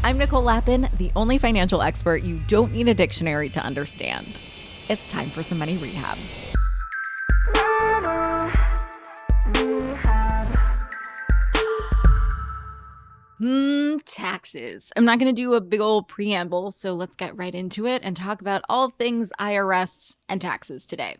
I'm Nicole Lappin, the only financial expert you don't need a dictionary to understand. It's time for some money rehab. Taxes. I'm not going to do a big old preamble, so let's get right into it and talk about all things IRS and taxes today.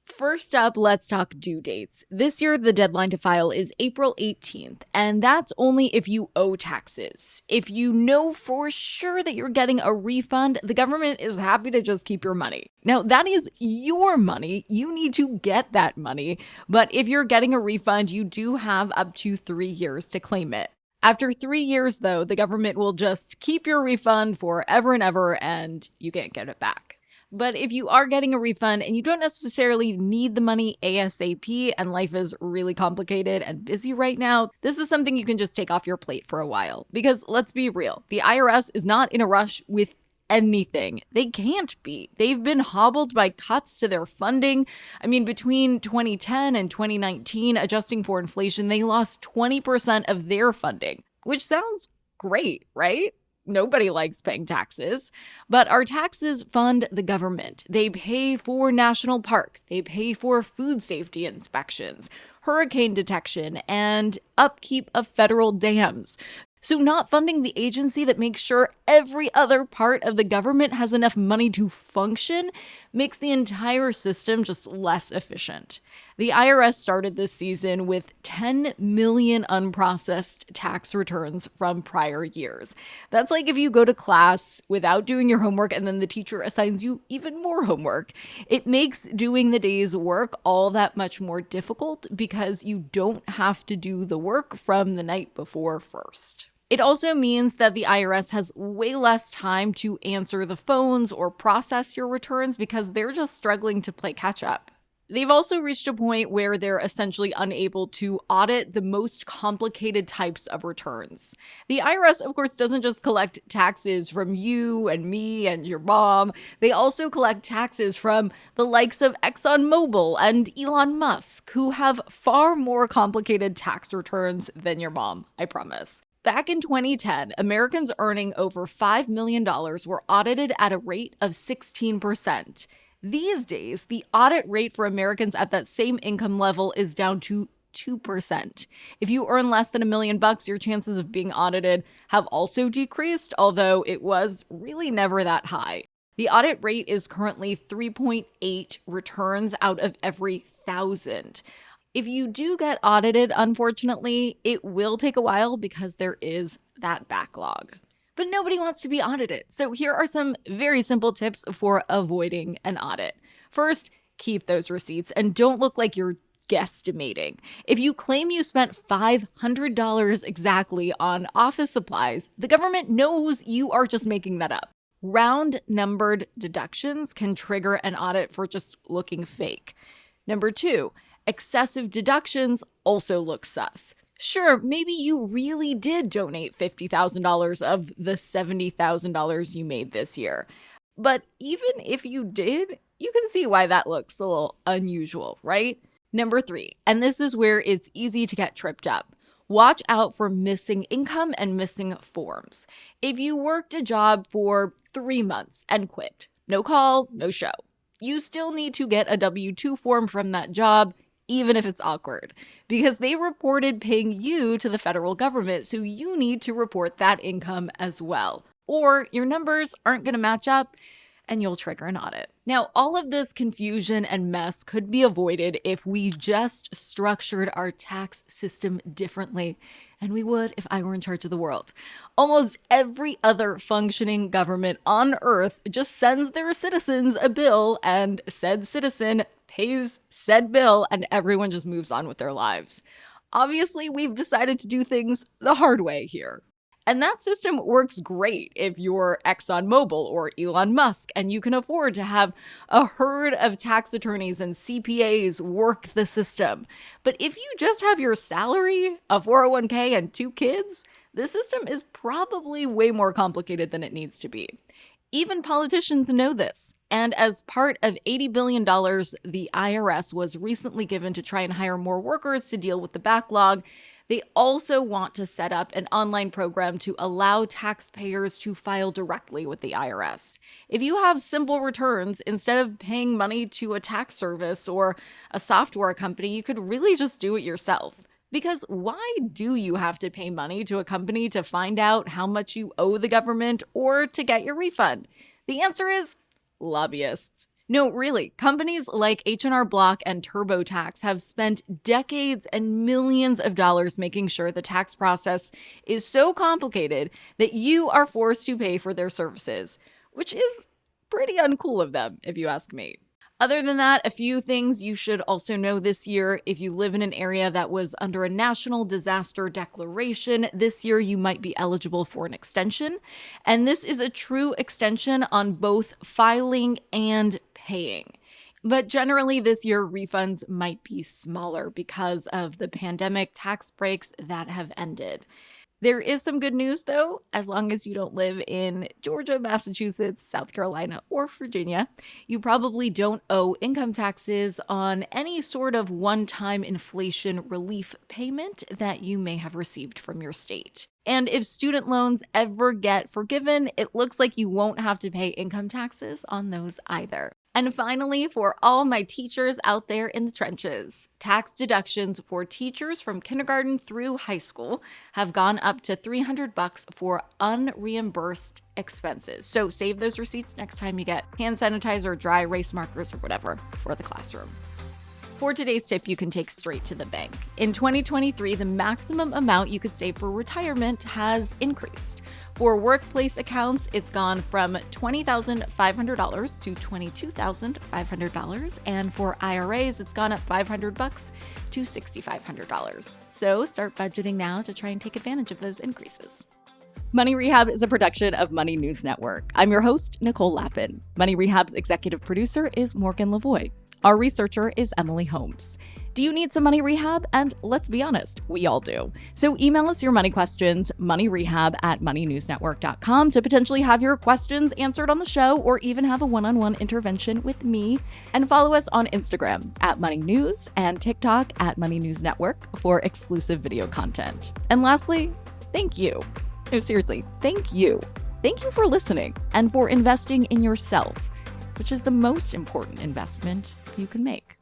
First up, let's talk due dates. This year, the deadline to file is April 18th, and that's only if you owe taxes. If you know for sure that you're getting a refund, the government is happy to just keep your money. Now, that is your money. You need to get that money. But if you're getting a refund, you do have up to 3 years to claim it. After 3 years, though, the government will just keep your refund forever and ever, and you can't get it back. But if you are getting a refund and you don't necessarily need the money ASAP and life is really complicated and busy right now, this is something you can just take off your plate for a while. Because let's be real, the IRS is not in a rush with anything. They can't be. They've been hobbled by cuts to their funding. I mean, between 2010 and 2019, adjusting for inflation, they lost 20% of their funding, which sounds great, right? Nobody likes paying taxes, but our taxes fund the government. They pay for national parks. They pay for food safety inspections, hurricane detection, and upkeep of federal dams. So not funding the agency that makes sure every other part of the government has enough money to function makes the entire system just less efficient. The IRS started this season with 10 million unprocessed tax returns from prior years. That's like if you go to class without doing your homework and then the teacher assigns you even more homework. It makes doing the day's work all that much more difficult because you don't have to do the work from the night before first. It also means that the IRS has way less time to answer the phones or process your returns because they're just struggling to play catch up. They've also reached a point where they're essentially unable to audit the most complicated types of returns. The IRS, of course, doesn't just collect taxes from you and me and your mom. They also collect taxes from the likes of ExxonMobil and Elon Musk, who have far more complicated tax returns than your mom, I promise. Back in 2010, Americans earning over $5 million were audited at a rate of 16%. These days, the audit rate for Americans at that same income level is down to 2%. If you earn less than $1 million, your chances of being audited have also decreased, although it was really never that high. The audit rate is currently 3.8 returns out of every 1,000. If you do get audited, unfortunately, it will take a while because there is that backlog. But nobody wants to be audited. So here are some very simple tips for avoiding an audit. First, keep those receipts and don't look like you're guesstimating. If you claim you spent $500 exactly on office supplies, the government knows you are just making that up. Round numbered deductions can trigger an audit for just looking fake. Number 2, excessive deductions also look sus. Sure, maybe you really did donate $50,000 of the $70,000 you made this year. But even if you did, you can see why that looks a little unusual, right? Number 3, and this is where it's easy to get tripped up. Watch out for missing income and missing forms. If you worked a job for 3 months and quit, no call, no show, you still need to get a W-2 form from that job, even if it's awkward, because they reported paying you to the federal government, so you need to report that income as well. Or your numbers aren't going to match up and you'll trigger an audit. Now, all of this confusion and mess could be avoided if we just structured our tax system differently, and we would if I were in charge of the world. Almost every other functioning government on Earth just sends their citizens a bill, and said citizen pays said bill, and everyone just moves on with their lives. Obviously, we've decided to do things the hard way here. And that system works great if you're ExxonMobil or Elon Musk and you can afford to have a herd of tax attorneys and CPAs work the system. But if you just have your salary, a 401k, and 2 kids, the system is probably way more complicated than it needs to be. Even politicians know this. And as part of $80 billion the IRS was recently given to try and hire more workers to deal with the backlog, They also want to set up an online program to allow taxpayers to file directly with the IRS. If you have simple returns, instead of paying money to a tax service or a software company, you could really just do it yourself. Because why do you have to pay money to a company to find out how much you owe the government or to get your refund? The answer is lobbyists. No, really, companies like H&R Block and TurboTax have spent decades and millions of dollars making sure the tax process is so complicated that you are forced to pay for their services, which is pretty uncool of them, if you ask me. Other than that, a few things you should also know this year. If you live in an area that was under a national disaster declaration, this year you might be eligible for an extension. And this is a true extension on both filing and paying. But generally this year, refunds might be smaller because of the pandemic tax breaks that have ended. There is some good news, though. As long as you don't live in Georgia, Massachusetts, South Carolina, or Virginia, you probably don't owe income taxes on any sort of one-time inflation relief payment that you may have received from your state. And if student loans ever get forgiven, it looks like you won't have to pay income taxes on those either. And finally, for all my teachers out there in the trenches, tax deductions for teachers from kindergarten through high school have gone up to $300 for unreimbursed expenses. So save those receipts next time you get hand sanitizer, dry erase markers, or whatever for the classroom. For today's tip, you can take straight to the bank. In 2023, the maximum amount you could save for retirement has increased. For workplace accounts, it's gone from $20,500 to $22,500, and for IRAs, it's gone up $500 to $6,500. So start budgeting now to try and take advantage of those increases. Money Rehab is a production of Money News Network. I'm your host, Nicole Lappin. Money Rehab's executive producer is Morgan Lavoie. Our researcher is Emily Holmes. Do you need some money rehab? And let's be honest, we all do. So email us your money questions, moneyrehab@moneynewsnetwork.com, to potentially have your questions answered on the show or even have a one-on-one intervention with me. And follow us on Instagram @moneynews and TikTok @moneynewsnetwork for exclusive video content. And lastly, thank you. No, seriously, thank you. Thank you for listening and for investing in yourself, which is the most important investment you can make.